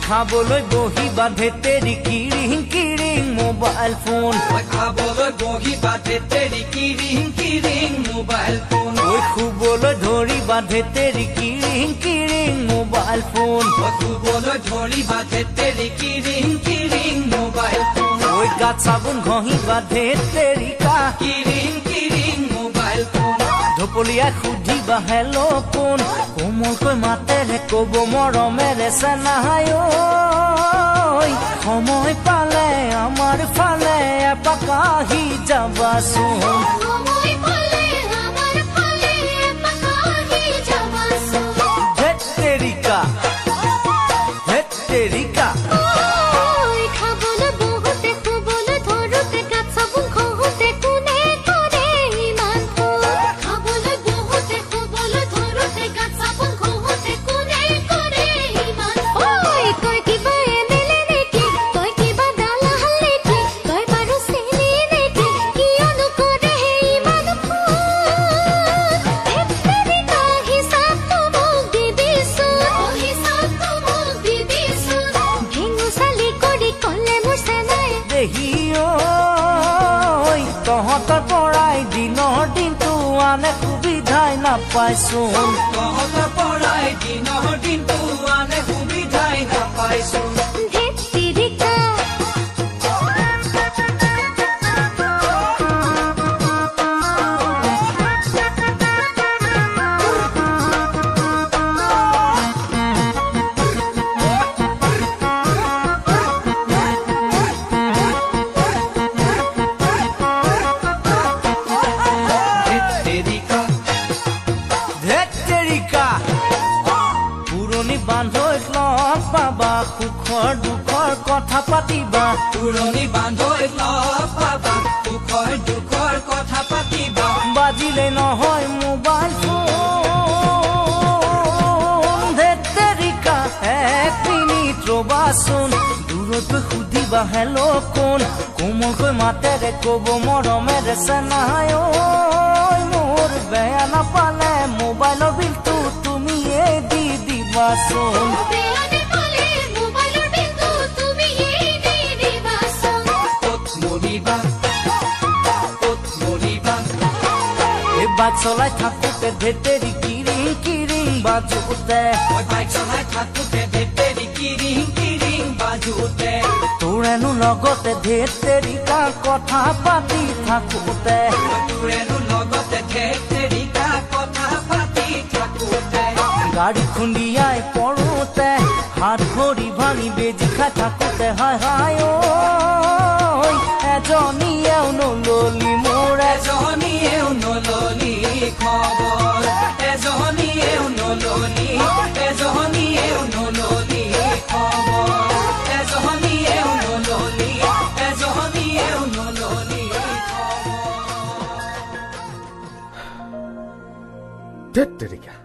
খাবলৈ বহি বাঁধে তেৰি কিৰিং কিৰিং মোবাইল ফোন খাবলৈ বহি বাঁধে তেৰি কিৰিং কিৰিং মোবাইল ফোন শুবলৈ ধৰি বাঁধে তেৰি কিৰিং কিৰিং মোবাইল ফোন শুবলৈ ধৰি বাঁধে তেৰি কিৰিং কিৰিং মোবাইল ফোন গাত চাবোন ঘঁহি বাঁধে তেৰিকা কিৰিং কিৰিং মোবাইল ফোন ঢপলিয়াই সুধিবা হেল্ল' কোন কোমলকৈ মাতেৰে কব মৰমেৰে চেনাহাই সময় পালে আমাৰ ফালে এপাক আহি যাবাচোন ধেৎ তেৰিকা ধেৎ তেৰিকা তহঁতৰ পৰাই দিনৰ দিনটো আনে সুবিধাই নাপাইছোন তহঁতৰ পৰাই দিনৰ দিনটো আনে সুবিধাই নাপাইছোন বান্ধৈত লগ পাবা সুখৰ দুখৰ কথা পাতিবা পুৰণি বান্ধৈত লগ পাবা সুখৰ দুখৰ কথা পাতিবা বাজিলে নহয় মোবাইল ফোন ধেৎ তেৰিকা এক মিনিট ৰবাচোন দূৰত সুধিবা হেল্ল' কোন কোমলকৈ মাতেৰে কব মৰমেৰে চেনাহাই মোৰ বেয়া নাপালে মোবাইলৰ বিলটো তুমিয়ে দি দিবাচোন বাইক চলাই থাকোতে ধেতেৰি কিৰিং কিৰিং বাজোতে বাইক চলাই থাকোতে ধেতেৰি কিৰিং কিৰিং বাজোতে তোৰেনো লগতে ধেতেৰিকা কথা পাতি থাকোতে তোৰেনো লগতে ধেতেৰিকা কথা পাতি থাকোতে গাড়ী খুন্দিয়াই পৰোতে হাত ভৰি ভাঙি বেজি খাই থাকোতে হাই হাই এজনীয়েও নললি মোৰ এজনীয়েও নললি খবৰ এজনীয়েও নললি এজনীয়েও নললি খবৰ এজনীয়েও নললি এজনীয়েও নললি খবৰ ধেৎ তেৰিকা